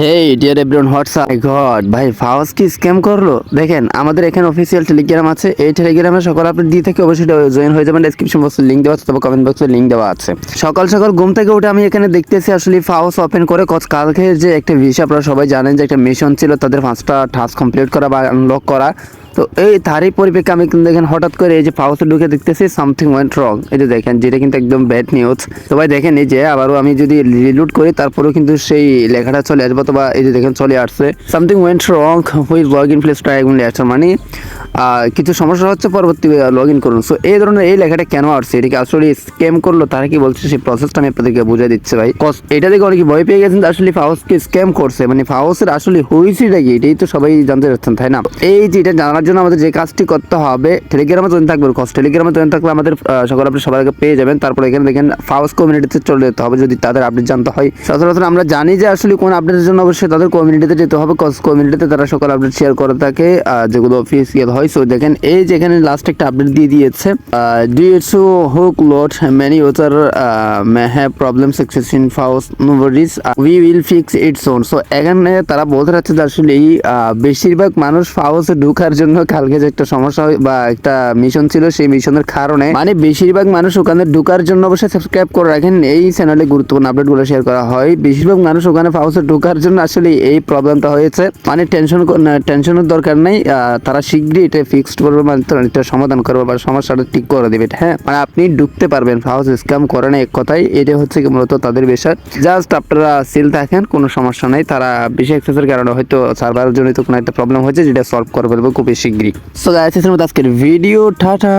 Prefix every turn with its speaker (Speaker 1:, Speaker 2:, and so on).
Speaker 1: হেই deer everyone WhatsApp god ভাই Fawaz কি scam করলো দেখেন আমাদের এখানে অফিসিয়াল টেলিগ্রাম আছে এই টেলিগ্রামে সকল আপডেট দিয়ে থেকে অবশ্যই জয়েন হয়ে যাবেন ডেসক্রিপশন বক্সে লিংক দেওয়া আছে তবে কমেন্ট বক্সে লিংক দেওয়া আছে সকাল সকাল ঘুম থেকে উঠে আমি এখানে দেখতেছি আসলে ফাওয়াজ ওপেন করে কালকে যে একটা বিষয় আপনারা সবাই জানেন যে একটা মিশন ছিল তাদের 5টা টাস্ক কমপ্লিট করা বা আনলক করা তো এই তারই পরিপ্রেক্ষে আমি কিন্তু দেখেন হঠাৎ করে এই যে ফাওয়াজে ঢুকে দেখতেছি সামথিং ওয়েন্ট রং এই যে দেখেন যেটা কিন্তু একদম ব্যাড নিউজ তো ভাই দেখেন এই যে আবারও আমি যদি রিলোড করি তারপরেও কিন্তু সেই লেখাটা চলে আসবে অথবা এই যে দেখেন চলে আসছে সামথিং ওয়েন্ট রং হুইজ লগ ইন প্লেস ট্রাই আসছে মানে কিছু সমস্যা হচ্ছে পরবর্তী লগ ইন করুন সো এই ধরনের এই লেখাটা কেন আসছে এটাকে আসলে স্ক্যাম করলো তারা কি বলছে সেই প্রসেসটা আমি আপনাদেরকে বুঝিয়ে দিচ্ছি ভাই এটা দেখে অনেকে ভয় পেয়ে গেছেন আসলে ফাওয়াজকে স্ক্যাম করছে মানে ফাওয়াজের আসলে হয়েছেটা কি এটাই তো সবাই জানতে চাচ্ছেন তাই না এই যে এটা জানার জন্য আমাদের যে কাজটি করতে হবে টেলিগ্রামে জয়েন থাকবে টেলিগ্রামে জয়েন থাকলে আমাদের সকল আপনি সবার আগে পেয়ে যাবেন তারপর এখানে দেখেন ফাওয়াজ কমিউনিটিতে চলে যেতে হবে যদি তাদের আপডেট জানতে হয় সচরাচর আমরা জানি যে আসলে কোন আপডেটের জন্য অবশ্যই তাদের কমিউনিটিতে যেতে হবে কমিউনিটিতে তারা সকল আপডেট শেয়ার করে থাকে যেগুলো অফিসিয়াল হয় সো দেখেন এই যে এখানে লাস্ট একটা আপডেট দিয়ে দিয়েছে due to hook load many user may have problem success in ফাওয়াজ no worries we will fix it soon so এখানে তারা বলতে চাচ্ছে যে আসলে বেশিরভাগ মানুষ ফাওয়াজে ঢোকার জন্য কালকে যে একটা সমস্যা বা একটা মিশন ছিল সেই মিশনের কারণে মানে বেশিরভাগ মানুষ ওখানে ঢোকার জন্য অবশ্যই সাবস্ক্রাইব করে রাখেন এই চ্যানেলে গুরুত্বপূর্ণ আপডেটগুলো শেয়ার করা হয় বেশিরভাগ মানুষ ওখানে ফাওয়াজে ঢোকার জন্য আসলে এই প্রবলেমটা হয়েছে মানে টেনশনের দরকার নেই তারা শীঘ্রই এটা ফিক্সড করবে মানে এটা সমাধান করবে বা সমস্যাটা ঠিক করে দেবে হ্যাঁ মানে আপনি ঢুকতে পারবেন ফাওয়াজ স্ক্যাম করে না এক কথাই এটা হচ্ছে মূলত তাদের বিষয় জাস্ট আপনারা সিল থাকেন কোনো সমস্যা নাই তারা বেশি অ্যাক্সেসের কারণে হয়তো সার্ভার জনিত কোনো একটা প্রবলেম হয়েছে যেটা সলভ করে ফেলবে খুব শীঘ্রই সো গাইস আজকের ভিডিও টাটা।